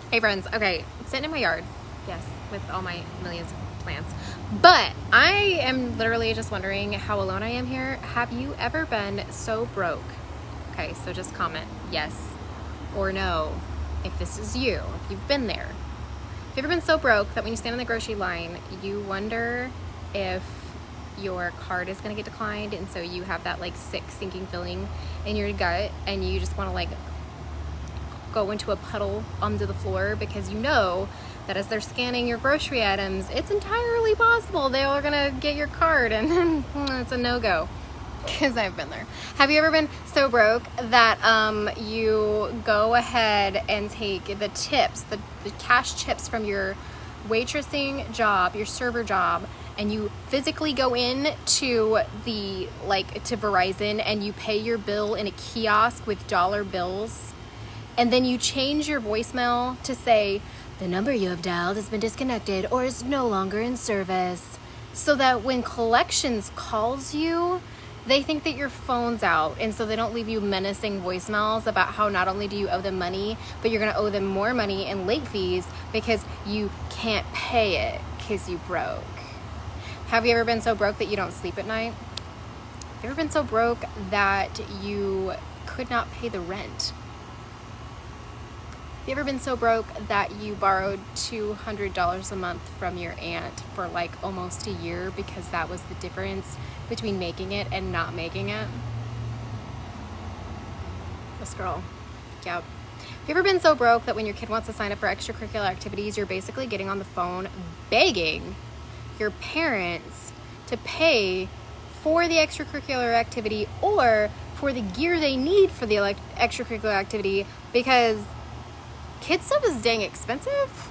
Hey friends, okay, sitting in my yard, yes, with all my millions of plants, but I am literally just wondering how alone I am here. Have you ever been so broke? Okay, so just comment yes or no if this is you, if you've been there. Have you ever been so broke that when you stand in the grocery line, you wonder if your card is gonna get declined, and so you have that like sick sinking feeling in your gut and you just want to like go into a puddle onto the floor because you know that as they're scanning your grocery items, it's entirely possible they are gonna get your card and then it's a no-go. Because I've been there. Have you ever been so broke that you go ahead and take the tips, the cash tips from your waitressing job, your server job, and you physically go in to to Verizon and you pay your bill in a kiosk with dollar bills? And then you change your voicemail to say, the number you have dialed has been disconnected or is no longer in service. So that when collections calls you, they think that your phone's out. And so they don't leave you menacing voicemails about how not only do you owe them money, but you're gonna owe them more money in late fees because you can't pay it because you broke. Have you ever been so broke that you don't sleep at night? Have you ever been so broke that you could not pay the rent? Have you ever been so broke that you borrowed $200 a month from your aunt for like almost a year because that was the difference between making it and not making it? This girl, yep. Have you ever been so broke that when your kid wants to sign up for extracurricular activities, you're basically getting on the phone begging your parents to pay for the extracurricular activity or for the gear they need for the extracurricular activity because kid stuff is dang expensive?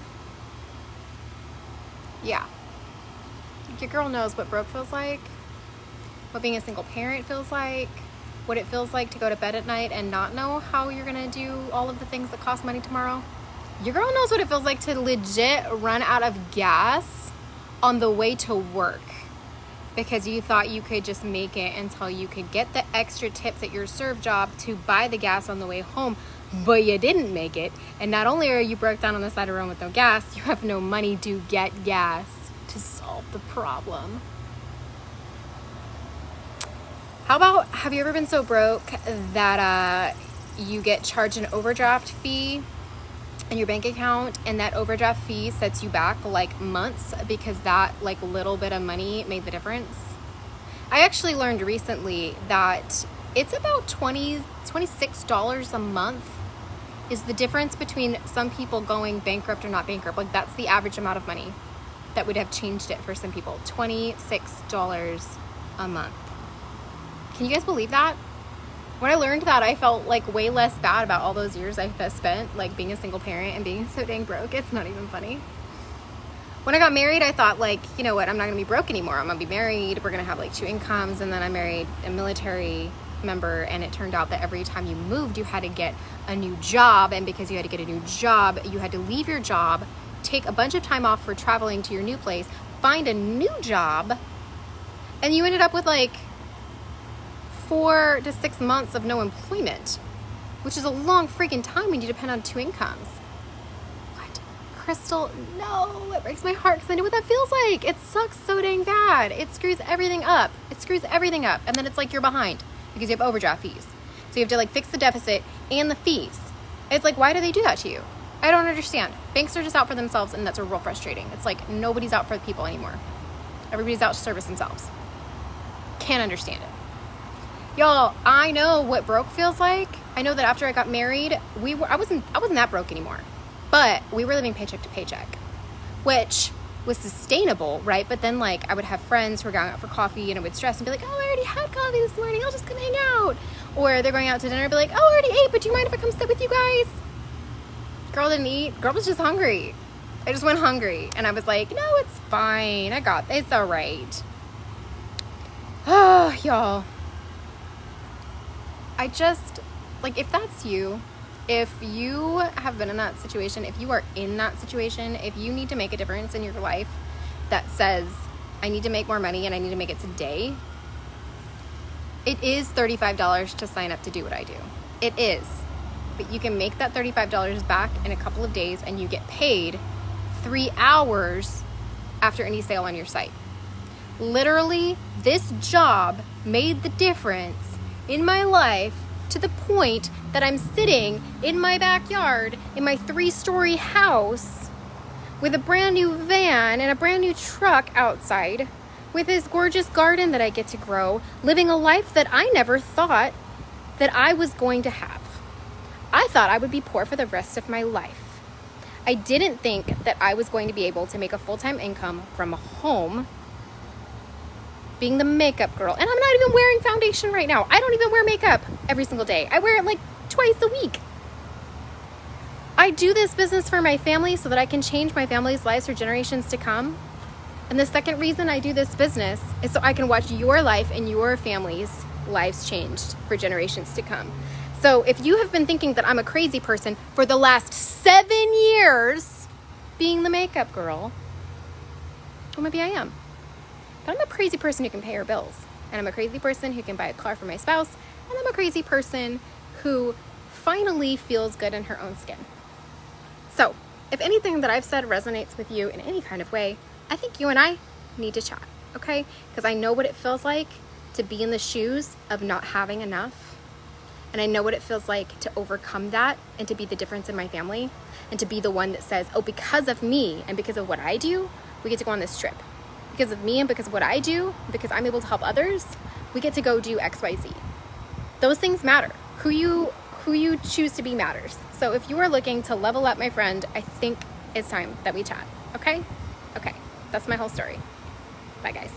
Yeah. Your girl knows what broke feels like, what being a single parent feels like, what it feels like to go to bed at night and not know how you're gonna do all of the things that cost money tomorrow. Your girl knows what it feels like to legit run out of gas on the way to work because you thought you could just make it until you could get the extra tips at your serve job to buy the gas on the way home, but you didn't make it. And not only are you broke down on the side of the road with no gas, you have no money to get gas to solve the problem. How about, have you ever been so broke that you get charged an overdraft fee in your bank account, and that overdraft fee sets you back like months because that like little bit of money made the difference? I actually learned recently that it's about $26 a month is the difference between some people going bankrupt or not bankrupt. Like that's the average amount of money that would have changed it for some people. $26 a month. Can you guys believe that? When I learned that, I felt like way less bad about all those years I spent like being a single parent and being so dang broke. It's not even funny. When I got married, I thought like, you know what, I'm not gonna be broke anymore. I'm gonna be married, we're gonna have like 2 incomes, and then I married a military member, and it turned out that every time you moved, you had to get a new job, and because you had to get a new job, you had to leave your job, take a bunch of time off for traveling to your new place, find a new job, and you ended up with like 4 to 6 months of no employment, which is a long freaking time when you depend on 2 incomes. What? Crystal, no, it breaks my heart because I know what that feels like. It sucks so dang bad. It screws everything up. And then it's like you're behind because you have overdraft fees. So you have to like fix the deficit and the fees. It's like, why do they do that to you? I don't understand. Banks are just out for themselves, and that's real frustrating. It's like nobody's out for the people anymore. Everybody's out to service themselves. Can't understand it. Y'all, I know what broke feels like. I know that after I got married, I wasn't that broke anymore. But we were living paycheck to paycheck, which was sustainable, right? But then like I would have friends who were going out for coffee and I would stress and be like, oh, I already had coffee this morning, I'll just come hang out. Or they're going out to dinner and be like, oh, I already ate, but do you mind if I come sit with you guys? Girl didn't eat. Girl was just hungry. I just went hungry. And I was like, no, it's fine. It's all right. Oh, y'all. I just, like, if that's you, if you have been in that situation, if you are in that situation, if you need to make a difference in your life that says, I need to make more money and I need to make it today, it is $35 to sign up to do what I do. It is. but you can make that $35 back in a couple of days, and you get paid 3 hours after any sale on your site. Literally, this job made the difference in my life to the point that I'm sitting in my backyard in my 3-story house with a brand new van and a brand new truck outside with this gorgeous garden that I get to grow, living a life that I never thought that I was going to have. I thought I would be poor for the rest of my life. I didn't think that I was going to be able to make a full-time income from home being the makeup girl. And I'm not even wearing foundation right now. I don't even wear makeup every single day. I wear it like twice a week. I do this business for my family so that I can change my family's lives for generations to come. And the second reason I do this business is so I can watch your life and your family's lives changed for generations to come. So if you have been thinking that I'm a crazy person for the last 7 years being the makeup girl, well, maybe I am. But I'm a crazy person who can pay her bills. And I'm a crazy person who can buy a car for my spouse. And I'm a crazy person who finally feels good in her own skin. So if anything that I've said resonates with you in any kind of way, I think you and I need to chat, okay? Because I know what it feels like to be in the shoes of not having enough. And I know what it feels like to overcome that and to be the difference in my family and to be the one that says, oh, because of me and because of what I do, we get to go on this trip. Because of me and because of what I do, because I'm able to help others, we get to go do XYZ. Those things matter. Who you choose to be matters. So if you are looking to level up, my friend, I think it's time that we chat. Okay? Okay. That's my whole story. Bye, guys.